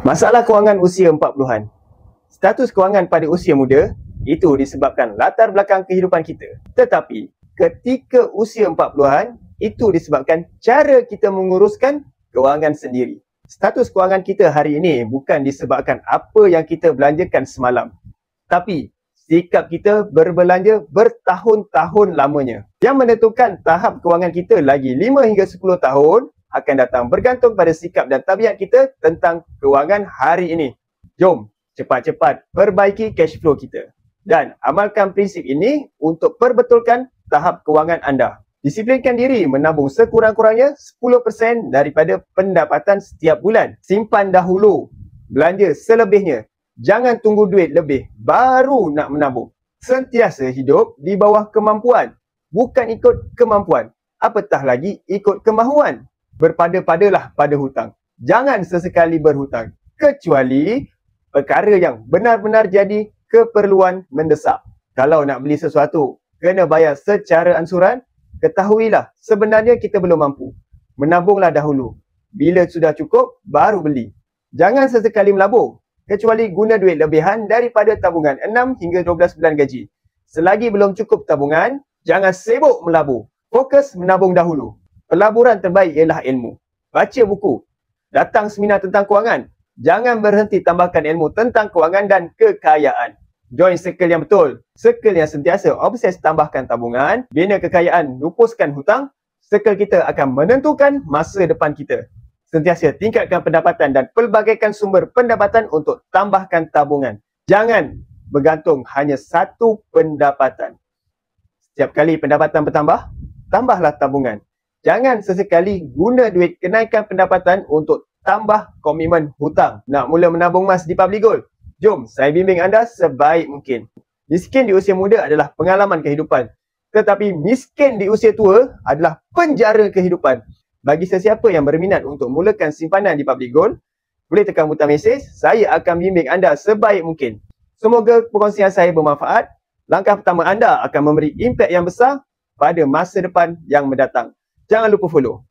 Masalah kewangan usia 40-an. Status kewangan pada usia muda itu disebabkan latar belakang kehidupan kita. Tetapi ketika usia 40-an itu disebabkan cara kita menguruskan kewangan sendiri. Status kewangan kita hari ini bukan disebabkan apa yang kita belanjakan semalam, tapi sikap kita berbelanja bertahun-tahun lamanya. Yang menentukan tahap kewangan kita lagi 5 hingga 10 tahun akan datang bergantung pada sikap dan tabiat kita tentang kewangan hari ini. Jom cepat-cepat perbaiki cash flow kita dan amalkan prinsip ini untuk perbetulkan tahap kewangan anda. Disiplinkan diri menabung sekurang-kurangnya 10% daripada pendapatan setiap bulan. Simpan dahulu, belanja selebihnya. Jangan tunggu duit lebih baru nak menabung. Sentiasa hidup di bawah kemampuan, bukan ikut kemampuan. Apatah lagi ikut kemahuan. Berpada-padalah pada hutang. Jangan sesekali berhutang, kecuali perkara yang benar-benar jadi keperluan mendesak. Kalau nak beli sesuatu, kena bayar secara ansuran, ketahuilah sebenarnya kita belum mampu. Menabunglah dahulu. Bila sudah cukup, baru beli. Jangan sesekali melabur, kecuali guna duit lebihan daripada tabungan 6 hingga 12 bulan gaji. Selagi belum cukup tabungan, jangan sibuk melabur. Fokus menabung dahulu. Pelaburan terbaik ialah ilmu. Baca buku. Datang seminar tentang kewangan. Jangan berhenti tambahkan ilmu tentang kewangan dan kekayaan. Join circle yang betul. Circle yang sentiasa obses tambahkan tabungan, bina kekayaan, lupuskan hutang. Circle kita akan menentukan masa depan kita. Sentiasa tingkatkan pendapatan dan pelbagaikan sumber pendapatan untuk tambahkan tabungan. Jangan bergantung hanya satu pendapatan. Setiap kali pendapatan bertambah, tambahlah tabungan. Jangan sesekali guna duit kenaikan pendapatan untuk tambah komitmen hutang. Nak mula menabung emas di Public Gold? Jom saya bimbing anda sebaik mungkin. Miskin di usia muda adalah pengalaman kehidupan. Tetapi miskin di usia tua adalah penjara kehidupan. Bagi sesiapa yang berminat untuk mulakan simpanan di Public Gold, boleh tekan butang mesej. Saya akan bimbing anda sebaik mungkin. Semoga perkongsian saya bermanfaat. Langkah pertama anda akan memberi impak yang besar pada masa depan yang mendatang. Jangan lupa follow.